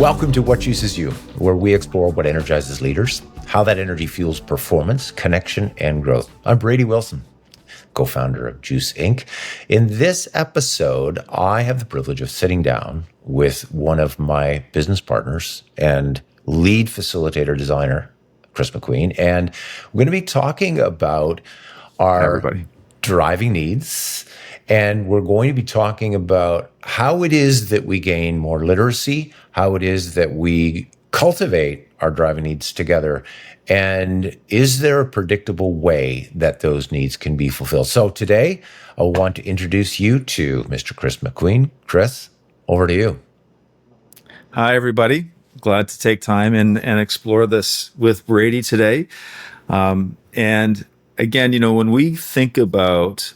Welcome to What Juices You, where we explore what energizes leaders, how that energy fuels performance, connection, and growth. I'm Brady Wilson, co-founder of Juice Inc. In this episode, I have the privilege of sitting down with one of my business partners and lead facilitator designer, Kris MacQueen, and we're going to be talking about our driving needs. And we're going to be talking about how it is that we gain more literacy, how it is that we cultivate our driving needs together, and is there a predictable way that those needs can be fulfilled? So today, I want to introduce you to Mr. Kris MacQueen. Kris, over to you. Hi, everybody. Glad to take time and explore this with Brady today. And again, when we think about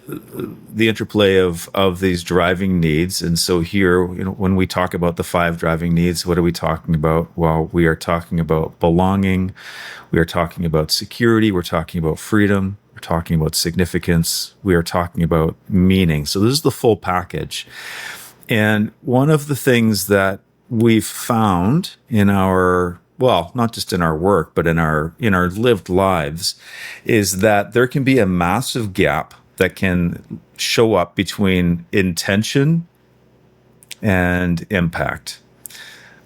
the interplay of these driving needs. And so here, when we talk about the 5 driving needs, what are we talking about? Well, we are talking about belonging. We are talking about security. We're talking about freedom. We're talking about significance. We are talking about meaning. So this is the full package. And one of the things that we've found in our, well, not just in our work, but in our lived lives, is that there can be a massive gap that can show up between intention and impact.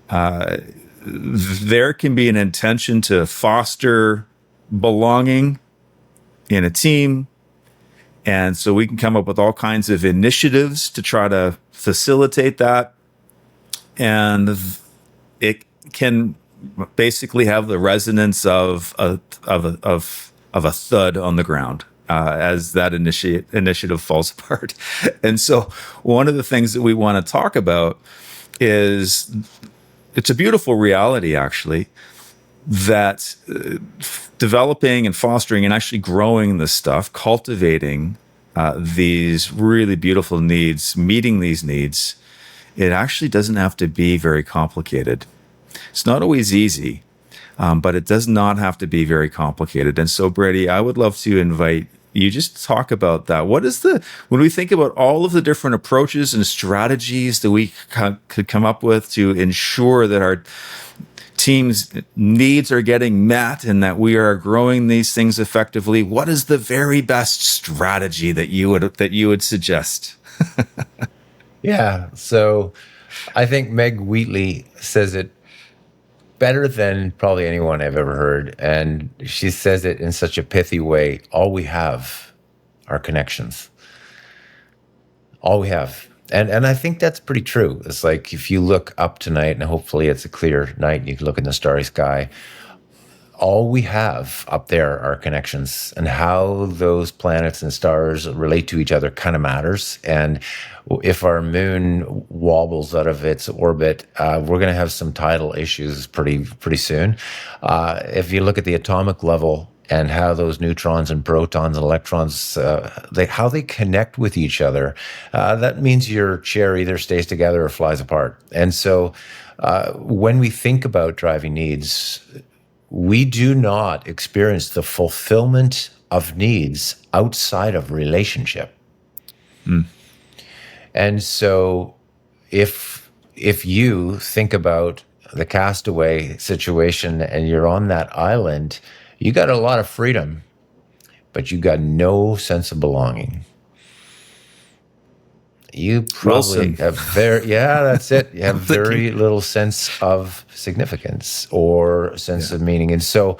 There can be an intention to foster belonging in a team. And so we can come up with all kinds of initiatives to try to facilitate that. And it can basically have the resonance of a thud on the ground. As that initiative falls apart. And so one of the things that we want to talk about is, it's a beautiful reality, actually, that developing and fostering and actually growing this stuff, cultivating these really beautiful needs, meeting these needs, it actually doesn't have to be very complicated. It's not always easy. But it does not have to be very complicated. And so, Brady, I would love to invite you just to talk about that. When we think about all of the different approaches and strategies that we could come up with to ensure that our team's needs are getting met and that we are growing these things effectively, what is the very best strategy that you would suggest? Yeah. So I think Meg Wheatley says it better than probably anyone I've ever heard. And she says it in such a pithy way. All we have are connections. All we have. And I think that's pretty true. It's like if you look up tonight, and hopefully it's a clear night, you can look in the starry sky, all we have up there are connections, and how those planets and stars relate to each other kind of matters. And if our moon wobbles out of its orbit, we're going to have some tidal issues pretty soon. If you look at the atomic level and how those neutrons and protons and electrons, how they connect with each other, that means your chair either stays together or flies apart. And so when we think about driving needs, we do not experience the fulfillment of needs outside of relationship. And so if you think about the castaway situation and you're on that island, you got a lot of freedom, but you got no sense of belonging. You probably have that's it. You have very little sense of significance or sense of meaning. And so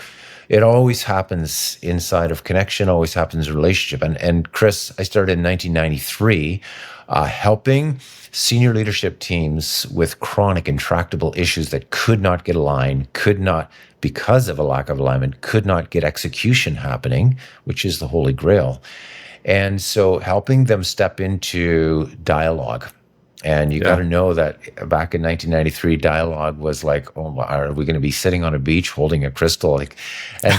it always happens inside of connection, always happens in relationship. And Kris, I started in 1993 helping senior leadership teams with chronic intractable issues that could not get aligned, because of a lack of alignment, could not get execution happening, which is the Holy Grail. And so helping them step into dialogue. And you got to know that back in 1993, dialogue was like, oh, are we going to be sitting on a beach holding a crystal? And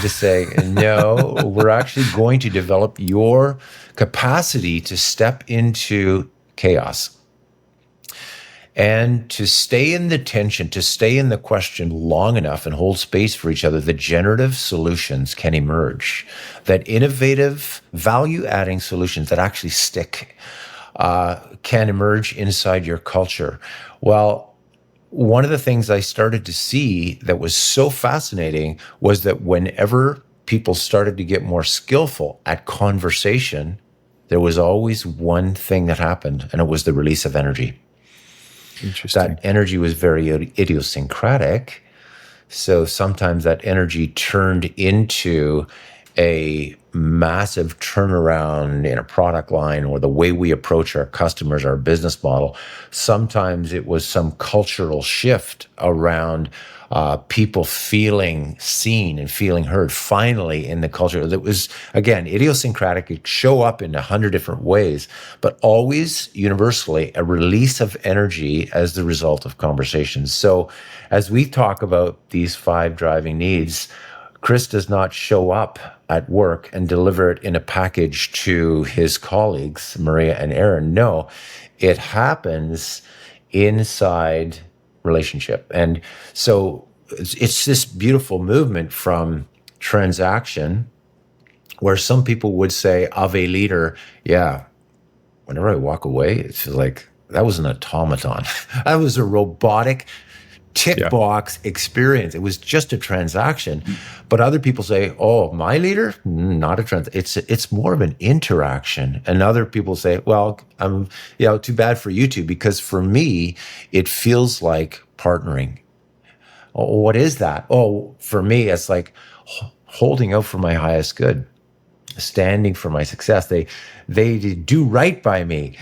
just say, no, we're actually going to develop your capacity to step into chaos and to stay in the tension, to stay in the question long enough and hold space for each other. The generative solutions can emerge, that innovative, value-adding solutions that actually stick can emerge inside your culture. Well, one of the things I started to see that was so fascinating was that whenever people started to get more skillful at conversation, there was always one thing that happened, and it was the release of energy. Interesting. That energy was very idiosyncratic. So sometimes that energy turned into a massive turnaround in a product line or the way we approach our customers, our business model. Sometimes it was some cultural shift around people feeling seen and feeling heard finally in the culture. That was, again, idiosyncratic. It could show up in 100 different ways, but always universally a release of energy as the result of conversations. So as we talk about these 5 driving needs, Kris does not show up at work and deliver it in a package to his colleagues, Maria and Aaron. No, it happens inside relationship. And so it's this beautiful movement from transaction where some people would say of a leader, yeah, whenever I walk away, it's just like, that was an automaton. That was a robotic tick box experience. It was just a transaction. But other people say, oh, my leader, not a it's more of an interaction. And other people say, well, too bad for you two, because for me, it feels like partnering. Oh, what is that? Oh, for me, it's like holding out for my highest good, standing for my success. They do right by me.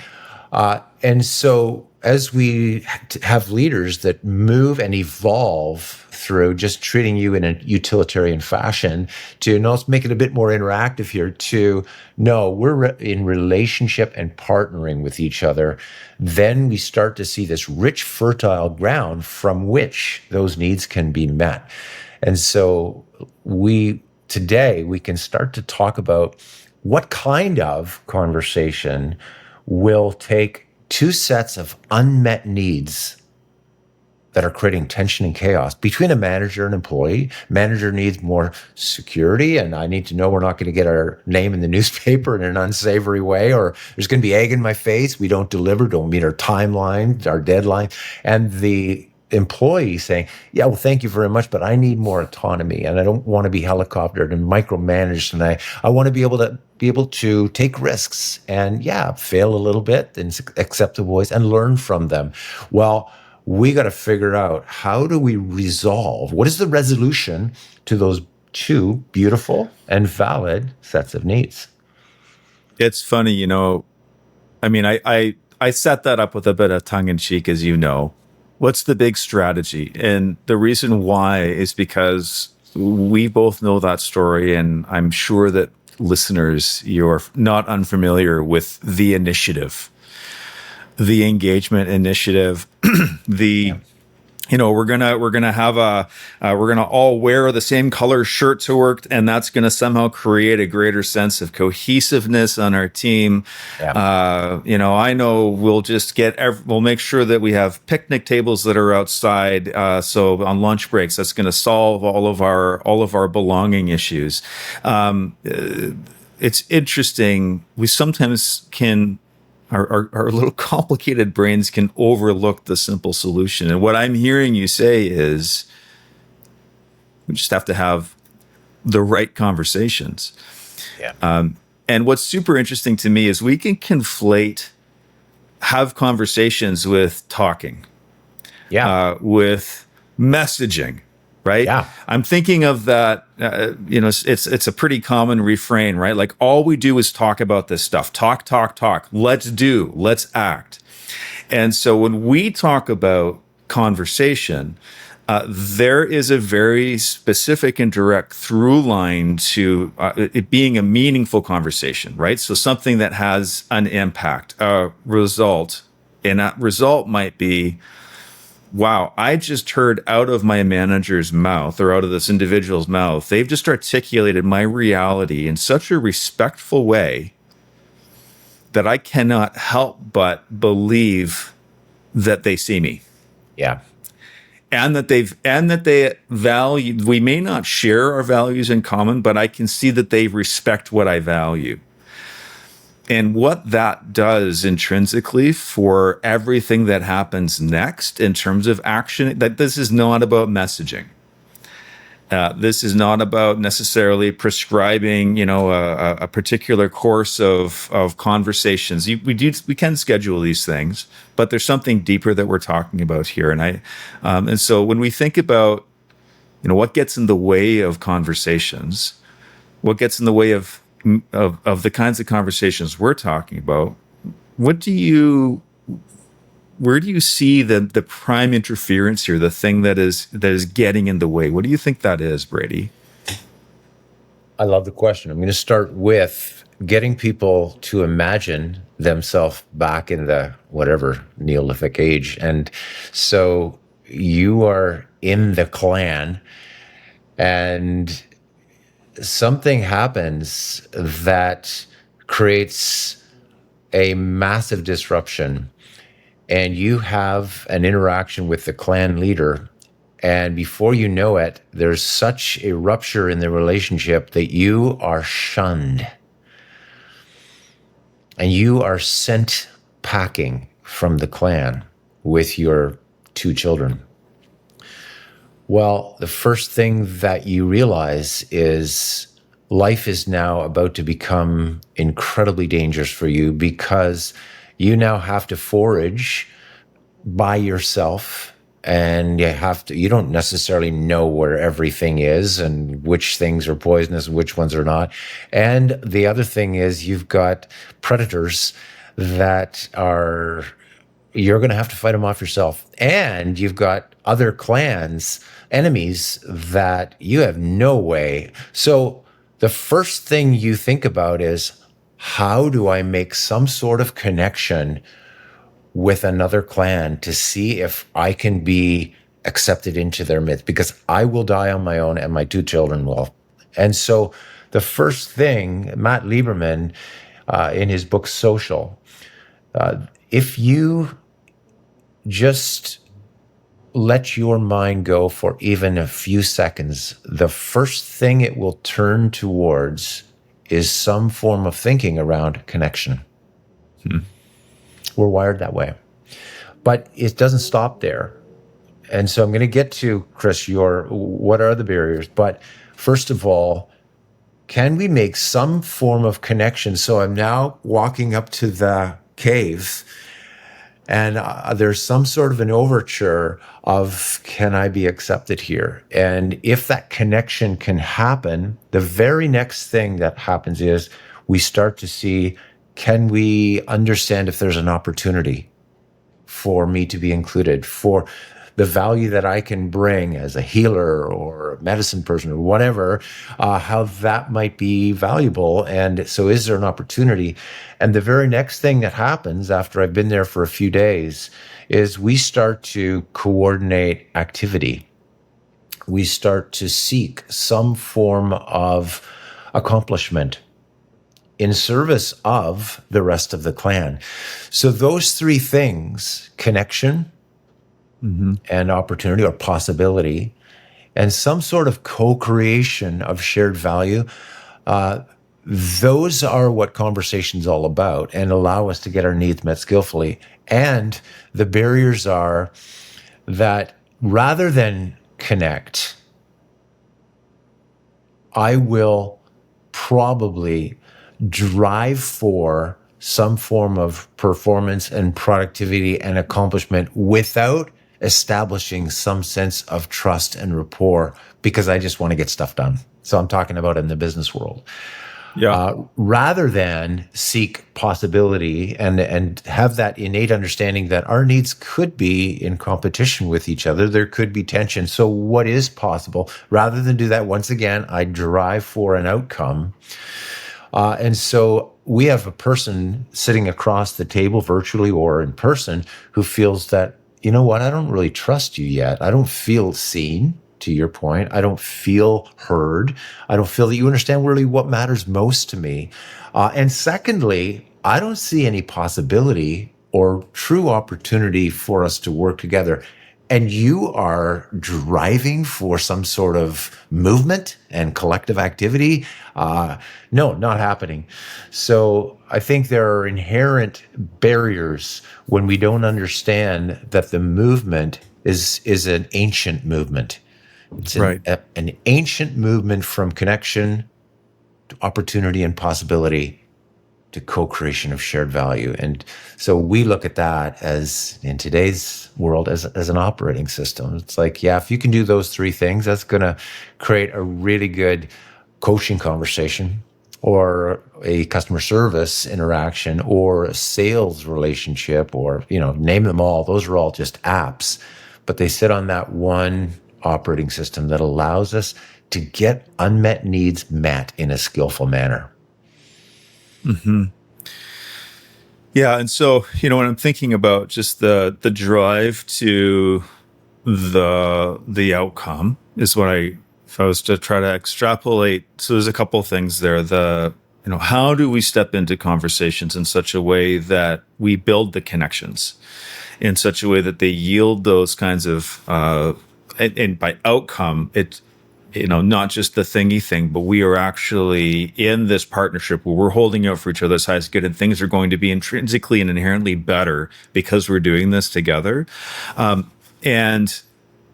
And so as we have leaders that move and evolve through just treating you in a utilitarian fashion to, no, let's make it a bit more interactive here, to, no, we're in relationship and partnering with each other, then we start to see this rich, fertile ground from which those needs can be met. And so today we can start to talk about what kind of conversation will take 2 sets of unmet needs that are creating tension and chaos between a manager and employee. Manager needs more security, and I need to know we're not going to get our name in the newspaper in an unsavory way, or there's going to be egg in my face. We don't deliver, don't meet our timeline, our deadline. And the employee saying, yeah, well, thank you very much, but I need more autonomy, and I don't want to be helicoptered and micromanaged, and I want to be able to take risks and fail a little bit and accept the voice and learn from them. Well, we got to figure out, how do we resolve, what is the resolution to those 2 beautiful and valid sets of needs? It's funny, I mean, I set that up with a bit of tongue in cheek, as you know. What's the big strategy? And the reason why is because we both know that story, and I'm sure that listeners, you're not unfamiliar with the initiative, the engagement initiative, we're gonna all wear the same color shirt to work, and that's gonna somehow create a greater sense of cohesiveness on our team. I know we'll make sure that we have picnic tables that are outside. So on lunch breaks, that's gonna solve all of our belonging issues. It's interesting. We sometimes can. Our little complicated brains can overlook the simple solution. And what I'm hearing you say is we just have to have the right conversations. And what's super interesting to me is we can have conversations with talking, with messaging. Right? Yeah. I'm thinking of that, it's a pretty common refrain, right? Like, all we do is talk about this stuff. Talk, talk, talk. Let's act. And so when we talk about conversation, there is a very specific and direct through line to it being a meaningful conversation, right? So something that has an impact, a result, and that result might be, wow, I just heard out of my manager's mouth, or out of this individual's mouth, they've just articulated my reality in such a respectful way that I cannot help but believe that they see me. Yeah. And that they value, we may not share our values in common, but I can see that they respect what I value. and what that does intrinsically for everything that happens next in terms of action. That this is not about messaging. This is not about necessarily prescribing, a particular course of conversations. We can schedule these things, but there's something deeper that we're talking about here. And so when we think about, what gets in the way of conversations, what gets in the way of the kinds of conversations we're talking about, where do you see the prime interference here, the thing that is getting in the way? What do you think that is, Brady? I love the question. I'm going to start with getting people to imagine themselves back in the whatever Neolithic age. And so you are in the clan and something happens that creates a massive disruption, and you have an interaction with the clan leader, and before you know it, there's such a rupture in the relationship that you are shunned and you are sent packing from the clan with your 2 children. Well, the first thing that you realize is life is now about to become incredibly dangerous for you, because you now have to forage by yourself, and you don't necessarily know where everything is and which things are poisonous and which ones are not. And the other thing is you've got predators that you're going to have to fight them off yourself. And you've got other clans, enemies that you have no way. So the first thing you think about is, how do I make some sort of connection with another clan to see if I can be accepted into their midst? Because I will die on my own and my 2 children will. And so the first thing, Matt Lieberman, in his book Social, if you just let your mind go for even a few seconds, the first thing it will turn towards is some form of thinking around connection. We're wired that way. But it doesn't stop there. And so I'm going to get to, Kris, what are the barriers? But first of all, can we make some form of connection? So I'm now walking up to the cave, and there's some sort of an overture of, can I be accepted here? And if that connection can happen, the very next thing that happens is we start to see, can we understand if there's an opportunity for me to be included, for the value that I can bring as a healer or a medicine person or whatever, how that might be valuable. And so is there an opportunity? And the very next thing that happens after I've been there for a few days is we start to coordinate activity. We start to seek some form of accomplishment in service of the rest of the clan. So those 3 things, connection, and opportunity or possibility, and some sort of co-creation of shared value, those are what conversation's all about, and allow us to get our needs met skillfully. And the barriers are that rather than connect, I will probably drive for some form of performance and productivity and accomplishment without establishing some sense of trust and rapport, because I just want to get stuff done. So I'm talking about in the business world. Yeah. Rather than seek possibility and have that innate understanding that our needs could be in competition with each other. There could be tension. So what is possible? Rather than do that, once again, I drive for an outcome. And so we have a person sitting across the table virtually or in person who feels that, you know what, I don't really trust you yet. I don't feel seen, to your point. I don't feel heard. I don't feel that you understand really what matters most to me. And secondly, I don't see any possibility or true opportunity for us to work together. and you are driving for some sort of movement and collective activity, no, not happening. So I think there are inherent barriers when we don't understand that the movement is an ancient movement. It's Right. an ancient movement from connection to opportunity and possibility to co-creation of shared value. And so we look at that as, in today's world, as an operating system. It's like, yeah, if you can do those three things, that's going to create a really good coaching conversation or a customer service interaction or a sales relationship, or, name them all. Those are all just apps, but they sit on that one operating system that allows us to get unmet needs met in a skillful manner. Yeah, and so when I'm thinking about just the drive to the outcome is what if I was to try to extrapolate. So there's a couple of things there. How do we step into conversations in such a way that we build the connections in such a way that they yield those kinds of and by outcome, it's not just the thingy thing, but we are actually in this partnership where we're holding out for each other's highest good, and things are going to be intrinsically and inherently better because we're doing this together. And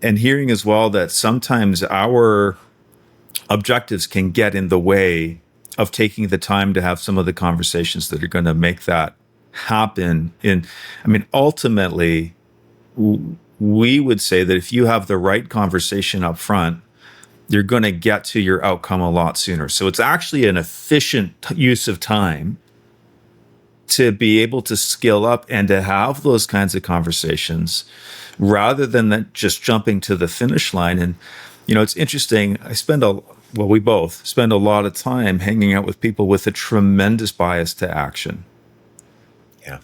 hearing as well that sometimes our objectives can get in the way of taking the time to have some of the conversations that are going to make that happen. Ultimately, we would say that if you have the right conversation up front, you're going to get to your outcome a lot sooner. So it's actually an efficient use of time to be able to skill up and to have those kinds of conversations rather than just jumping to the finish line. And, it's interesting. We both spend a lot of time hanging out with people with a tremendous bias to action. Yeah.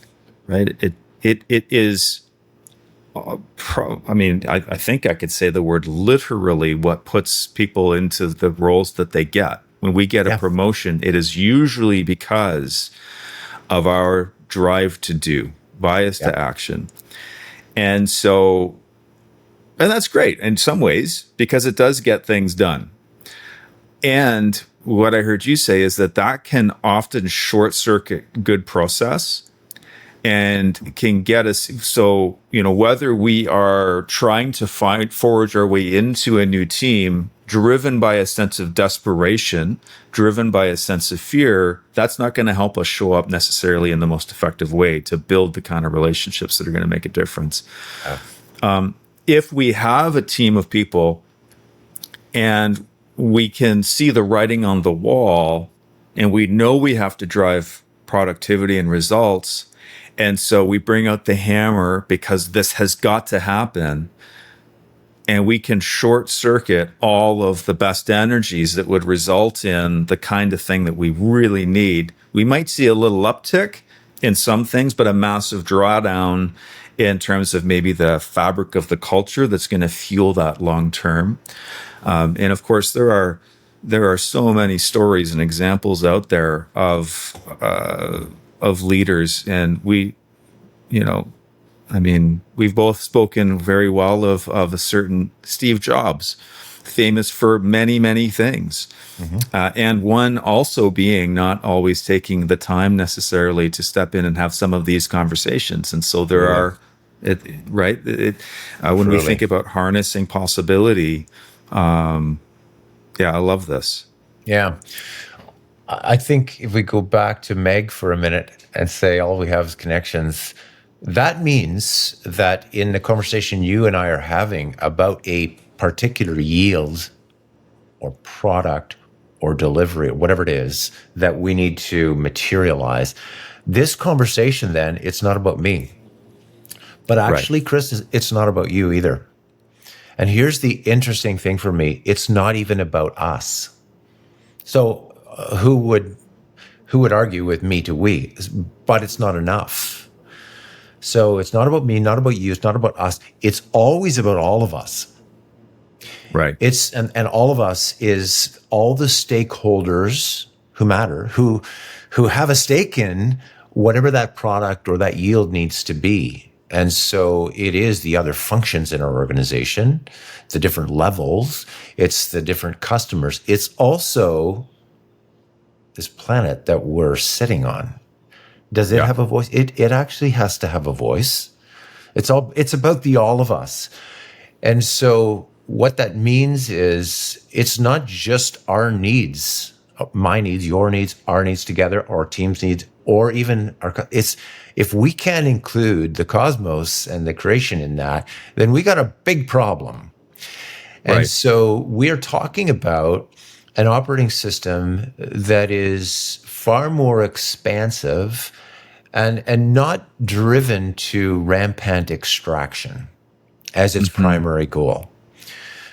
Right. It is. I think I could say the word literally what puts people into the roles that they get. When we get a promotion, it is usually because of our drive to do, bias to action. And that's great in some ways because it does get things done. And what I heard you say is that can often short circuit good process and can get us. So, whether we are trying to forge our way into a new team, driven by a sense of desperation, driven by a sense of fear, that's not going to help us show up necessarily in the most effective way to build the kind of relationships that are going to make a difference. If we have a team of people and we can see the writing on the wall and we know we have to drive productivity and results, and so we bring out the hammer because this has got to happen, and we can short circuit all of the best energies that would result in the kind of thing that we really need. We might see a little uptick in some things, but a massive drawdown in terms of maybe the fabric of the culture that's going to fuel that long term. And of course, there are so many stories and examples out there of leaders, and we've both spoken very well of a certain Steve Jobs, famous for many, many things. And one also being not always taking the time necessarily to step in and have some of these conversations. And so there are, when we think about harnessing possibility, I love this. Yeah. I think if we go back to Meg for a minute and say all we have is connections, that means that in the conversation you and I are having about a particular yield or product or delivery or whatever it is that we need to materialize, this conversation then, it's not about me. But actually, Kris, it's not about you either. And here's the interesting thing for me. It's not even about us. So who would argue with me to we? But it's not enough. So it's not about me, not about you, it's not about us. It's always about all of us. Right. It's and all of us is all the stakeholders who matter, who have a stake in whatever that product or that yield needs to be. And so it is the other functions in our organization, the different levels, it's the different customers. It's also this planet that we're sitting on. Does it Yeah. have a voice? It actually has to have a voice. It's about the all of us. And so what that means is it's not just our needs, my needs, your needs, our needs together, our team's needs, or even it's if we can't include the cosmos and the creation in that, then we got a big problem. And Right. so we are talking about an operating system that is far more expansive and not driven to rampant extraction as its primary goal.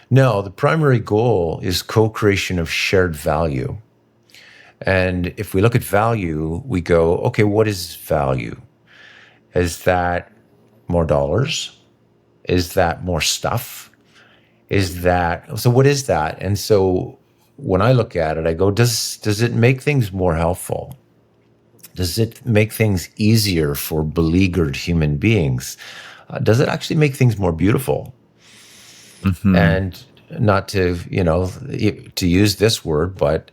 No, the primary goal is co-creation of shared value. And if we look at value, we go, okay, what is value? Is that more dollars? Is that more stuff? So what is that? And so when I look at it, I go, does it make things more helpful? Does it make things easier for beleaguered human beings? Does it actually make things more beautiful? And not to, to use this word, but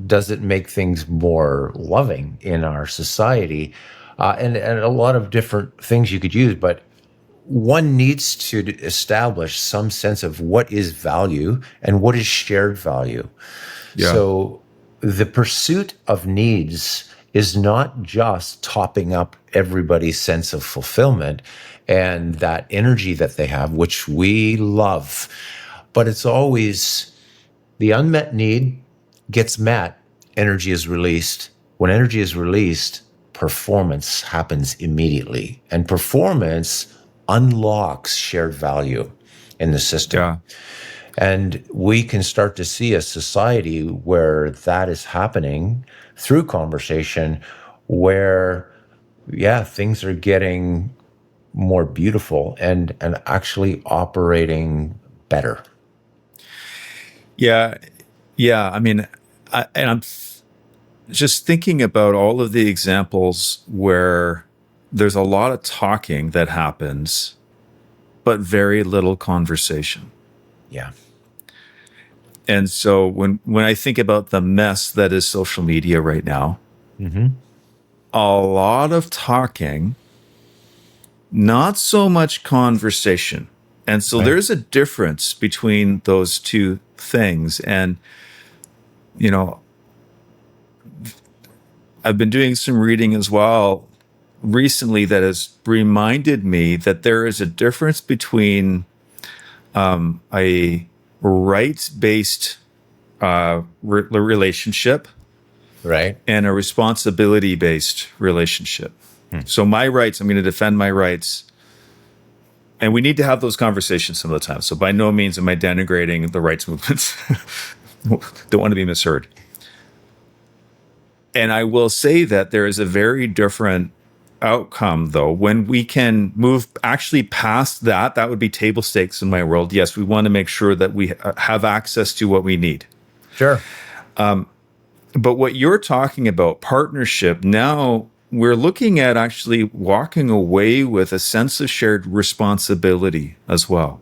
does it make things more loving in our society? And a lot of different things you could use, but one needs to establish some sense of what is value and what is shared value. Yeah. So the pursuit of needs is not just topping up everybody's sense of fulfillment and that energy that they have, which we love, but it's always the unmet need gets met, energy is released. When energy is released, performance happens immediately, and performance unlocks shared value in the system. Yeah. And we can start to see a society where that is happening through conversation, where, things are getting more beautiful and actually operating better. Yeah. Yeah. I mean, I'm just thinking about all of the examples where there's a lot of talking that happens, but very little conversation. Yeah. And so when I think about the mess that is social media right now, a lot of talking, not so much conversation. And so there's a difference between those two things. And, I've been doing some reading as well recently that has reminded me that there is a difference between a rights-based relationship, Right. and a responsibility-based relationship. So my rights, I'm going to defend my rights. And we need to have those conversations some of the time. So by no means am I denigrating the rights movements. Don't want to be misheard. And I will say that there is a very different outcome, though, when we can move actually past that. That would be table stakes in my world. Yes, we want to make sure that we have access to what we need. Sure. But what you're talking about, partnership, now we're looking at actually walking away with a sense of shared responsibility as well.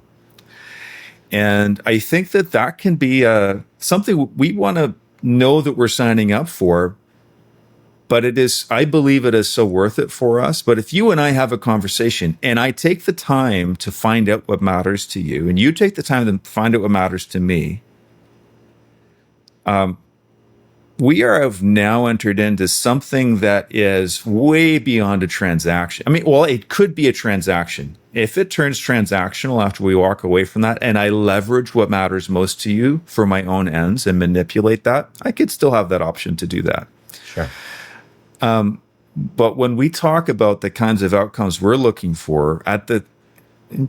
And I think that can be something we want to know that we're signing up for. But I believe it is so worth it for us. But if you and I have a conversation and I take the time to find out what matters to you, and you take the time to find out what matters to me, we have now entered into something that is way beyond a transaction. I mean, well, it could be a transaction. If it turns transactional after we walk away from that and I leverage what matters most to you for my own ends and manipulate that, I could still have that option to do that. Sure. But when we talk about the kinds of outcomes we're looking for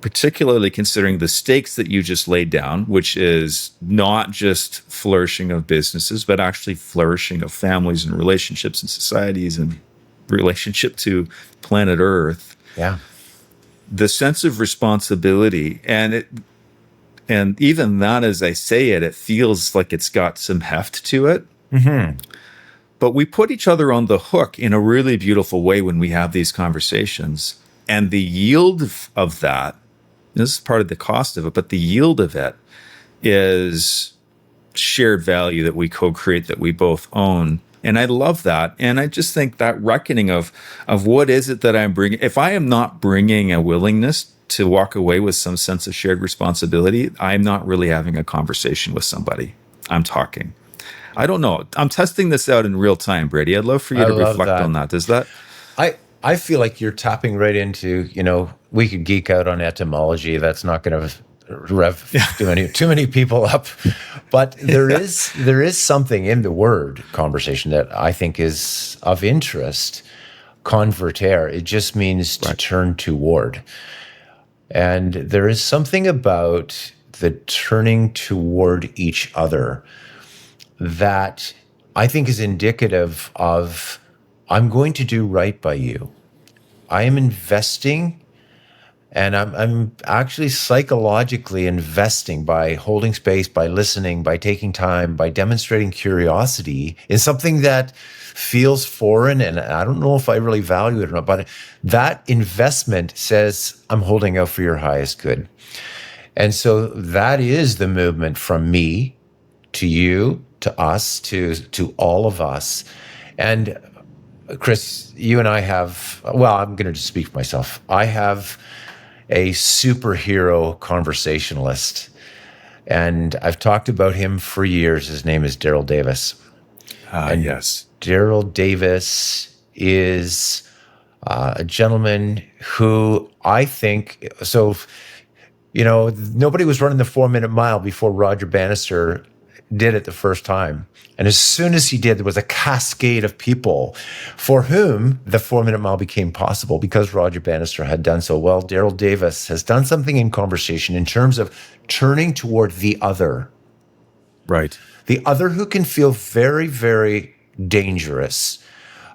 particularly considering the stakes that you just laid down, which is not just flourishing of businesses, but actually flourishing of families and relationships and societies and relationship to planet Earth. Yeah. The sense of responsibility and even that, as I say it feels like it's got some heft to it. But we put each other on the hook in a really beautiful way when we have these conversations. And the yield of that, this is part of the cost of it, but the yield of it is shared value that we co-create, that we both own. And I love that. And I just think that reckoning of what is it that I'm bringing, if I am not bringing a willingness to walk away with some sense of shared responsibility, I'm not really having a conversation with somebody. I'm talking. I don't know. I'm testing this out in real time, Brady. I'd love for you I to love reflect that. on that. Does that? I feel like you're tapping right into, we could geek out on etymology. That's not going to rev too many people up. But there is something in the word conversation that I think is of interest. Converter, it just means to turn toward. And there is something about the turning toward each other that I think is indicative of I'm going to do right by you. I am investing, and I'm actually psychologically investing by holding space, by listening, by taking time, by demonstrating curiosity in something that feels foreign, and I don't know if I really value it or not, but that investment says I'm holding out for your highest good. And so that is the movement from me to you, to us, to all of us. And Kris, you and I have, well, I'm going to just speak for myself. I have a superhero conversationalist, and I've talked about him for years. His name is Daryl Davis. And Yes. Daryl Davis is a gentleman who I think, nobody was running the 4 minute mile before Roger Bannister did it the first time. And as soon as he did, there was a cascade of people for whom the 4 minute mile became possible because Roger Bannister had done so. Well, Daryl Davis has done something in conversation in terms of turning toward the other. Right. The other who can feel very, very dangerous.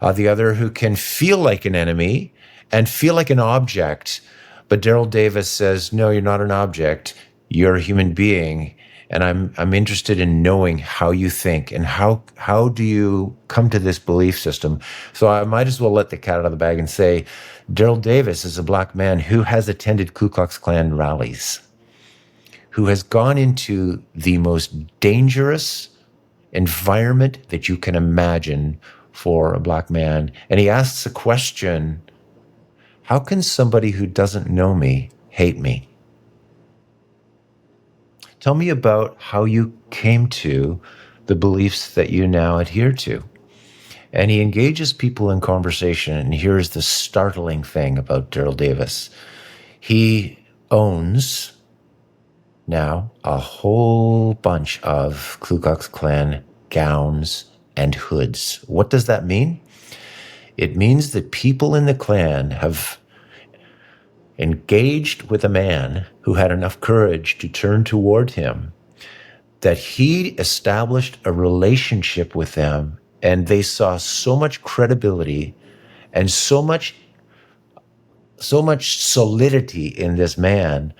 The other who can feel like an enemy and feel like an object. But Daryl Davis says, no, you're not an object. You're a human being. And I'm interested in knowing how you think and how do you come to this belief system. So I might as well let the cat out of the bag and say, Daryl Davis is a black man who has attended Ku Klux Klan rallies, who has gone into the most dangerous environment that you can imagine for a black man. And he asks a question, how can somebody who doesn't know me hate me? Tell me about how you came to the beliefs that you now adhere to. And he engages people in conversation. And here's the startling thing about Daryl Davis. He owns now a whole bunch of Ku Klux Klan gowns and hoods. What does that mean? It means that people in the Klan have engaged with a man who had enough courage to turn toward him, that he established a relationship with them, and they saw so much credibility and so much solidity in this man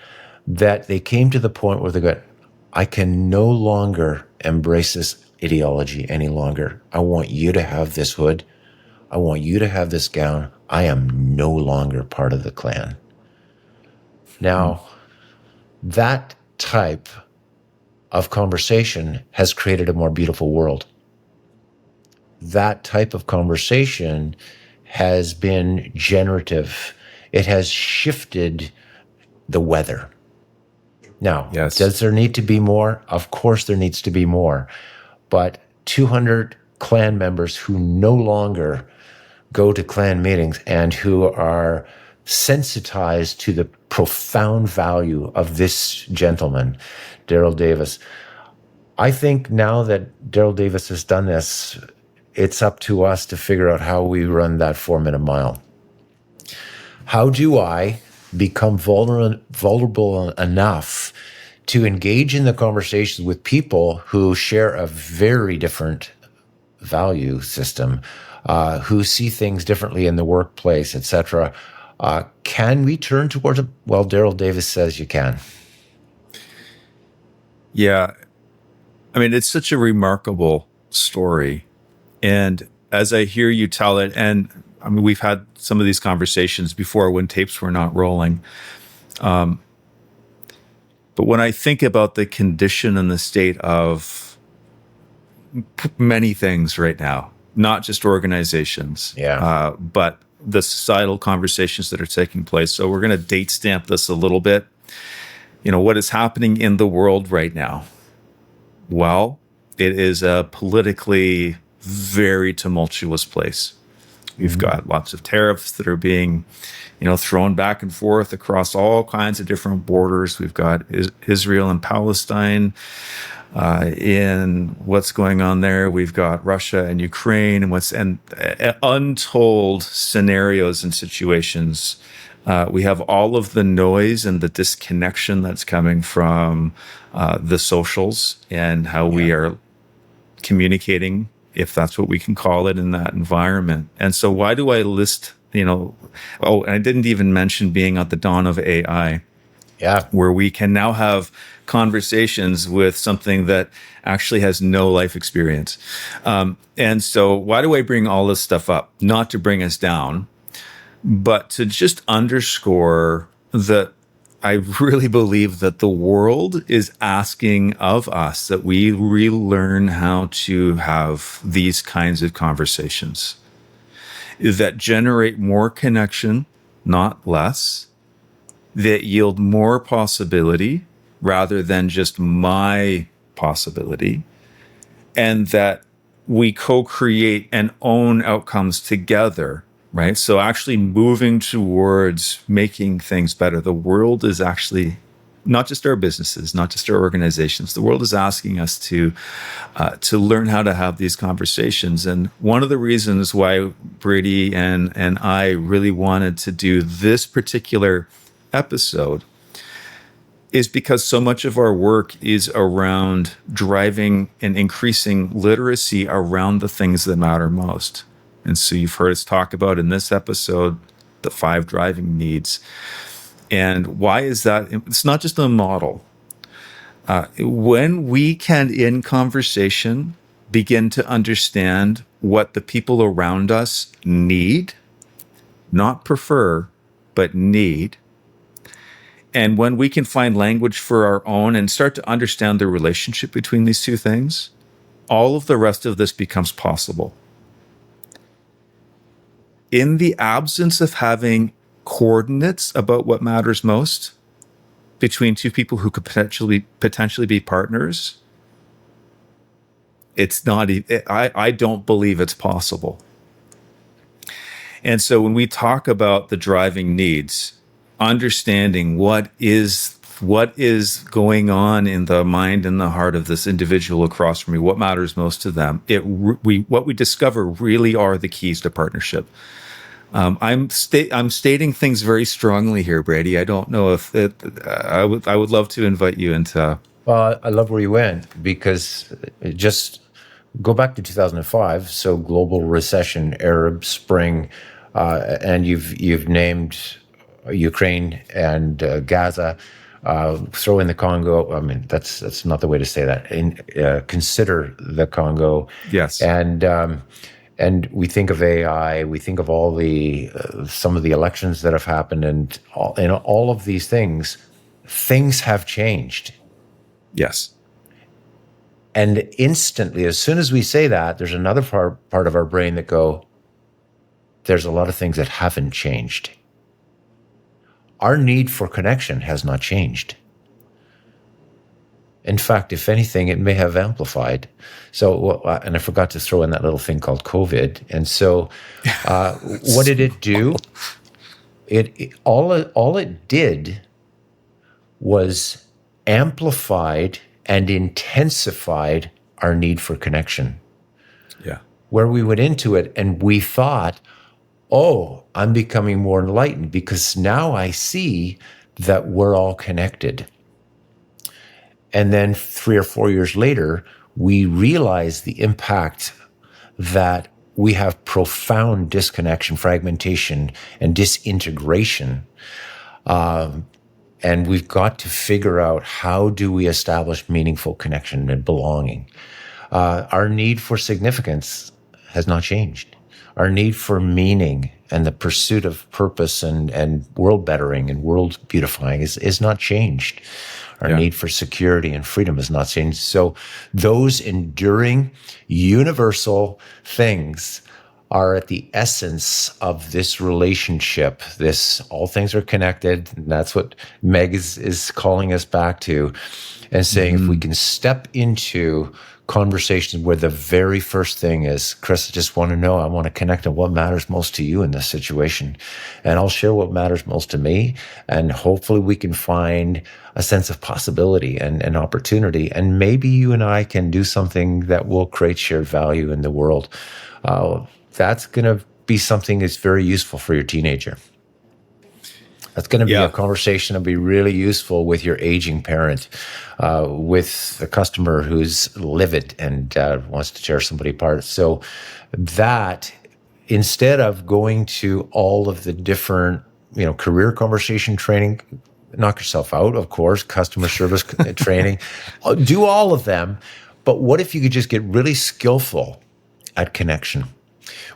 that they came to the point where they go, I can no longer embrace this ideology any longer. I want you to have this hood. I want you to have this gown. I am no longer part of the Klan. Now, that type of conversation has created a more beautiful world. That type of conversation has been generative. It has shifted the weather. Now, Yes. does there need to be more? Of course there needs to be more. But 200 Klan members who no longer go to Klan meetings and who are sensitized to the profound value of this gentleman, Daryl Davis. I think now that Daryl Davis has done this, it's up to us to figure out how we run that 4 minute mile. How do I become vulnerable enough to engage in the conversations with people who share a very different value system, who see things differently in the workplace, etc.? Can we turn towards it? Well, Daryl Davis says you can. Yeah. I mean, it's such a remarkable story. And as I hear you tell it, and I mean, we've had some of these conversations before when tapes were not rolling. But when I think about the condition and the state of many things right now, not just organizations, but the societal conversations that are taking place. So we're going to date stamp this a little bit. What is happening in the world right now? Well, it is a politically very tumultuous place. We've got lots of tariffs that are being, thrown back and forth across all kinds of different borders. We've got Israel and Palestine in what's going on there. We've got Russia and Ukraine and untold scenarios and situations. We have all of the noise and the disconnection that's coming from the socials and how we are communicating, if that's what we can call it, in that environment. And so why do I list, and I didn't even mention being at the dawn of AI, where we can now have conversations with something that actually has no life experience. And so why do I bring all this stuff up? Not to bring us down, but to just underscore that I really believe that the world is asking of us that we relearn how to have these kinds of conversations that generate more connection, not less, that yield more possibility rather than just my possibility, and that we co-create and own outcomes together. Right. So actually moving towards making things better. The world is actually not just our businesses, not just our organizations. The world is asking us to learn how to have these conversations. And one of the reasons why Brady and I really wanted to do this particular episode is because so much of our work is around driving and increasing literacy around the things that matter most. And so you've heard us talk about in this episode the 5 driving needs. And why is that? It's not just a model. When we can, in conversation, begin to understand what the people around us need, not prefer, but need, and when we can find language for our own and start to understand the relationship between these two things, all of the rest of this becomes possible. In the absence of having coordinates about what matters most between two people who could potentially be partners, it's not. I don't believe it's possible. And so when we talk about the driving needs, understanding what is going on in the mind and the heart of this individual across from me, what matters most to them, what we discover really are the keys to partnership. I'm stating things very strongly here, Brady. I don't know if I would love to invite you into. Well, I love where you went, because just go back to 2005. So global recession, Arab Spring, and you've named Ukraine and Gaza. Throw in the Congo. I mean, that's not the way to say that. Consider the Congo. Yes. And we think of AI, we think of all the some of the elections that have happened, and all of these things have changed. Yes. And instantly, as soon as we say that, there's another part of our brain that there's a lot of things that haven't changed. Our need for connection has not changed. In fact, if anything, it may have amplified. So, and I forgot to throw in that little thing called COVID. And so, what did it do? All it did was amplified and intensified our need for connection. Yeah. Where we went into it and we thought, oh, I'm becoming more enlightened because now I see that we're all connected. And then 3 or 4 years later, we realize the impact that we have profound disconnection, fragmentation, and disintegration. And we've got to figure out, how do we establish meaningful connection and belonging? Our need for significance has not changed. Our need for meaning and the pursuit of purpose and world bettering and world beautifying is not changed. Our need for security and freedom has not changed. So those enduring, universal things are at the essence of this relationship. This, all things are connected. And that's what Meg is calling us back to, and saying, if we can step into conversations where the very first thing is, Kris, I just want to know, I want to connect on what matters most to you in this situation. And I'll share what matters most to me. And hopefully we can find a sense of possibility and opportunity. And maybe you and I can do something that will create shared value in the world. That's going to be something that's very useful for your teenager. That's going to be a conversation that'll be really useful with your aging parent, with the customer who's livid and wants to tear somebody apart. So that, instead of going to all of the different, career conversation training, knock yourself out, of course, customer service training, do all of them. But what if you could just get really skillful at connection?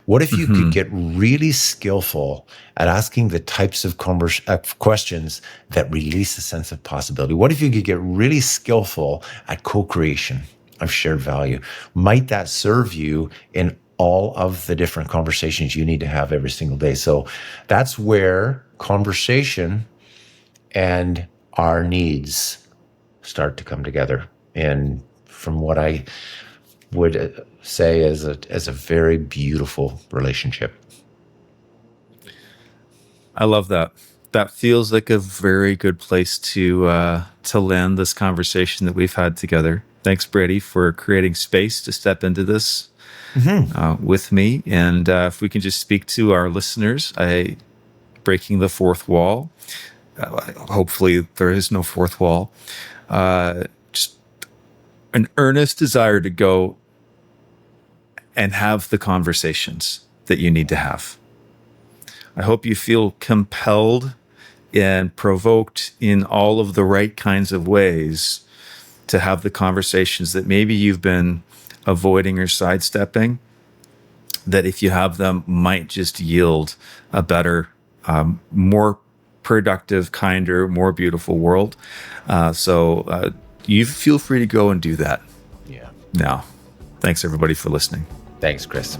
What if you could get really skillful at asking the types of questions that release a sense of possibility? What if you could get really skillful at co-creation of shared value? Might that serve you in all of the different conversations you need to have every single day? So that's where conversation and our needs start to come together. And from what I would say as a very beautiful relationship. I love that. That feels like a very good place to land this conversation that we've had together. Thanks, Brady, for creating space to step into this with me. And if we can just speak to our listeners, breaking the fourth wall. Hopefully there is no fourth wall. Just an earnest desire to go and have the conversations that you need to have. I hope you feel compelled and provoked in all of the right kinds of ways to have the conversations that maybe you've been avoiding or sidestepping, that if you have them might just yield a better, more productive, kinder, more beautiful world. So you feel free to go and do that. Yeah. Now, thanks everybody for listening. Thanks, Kris.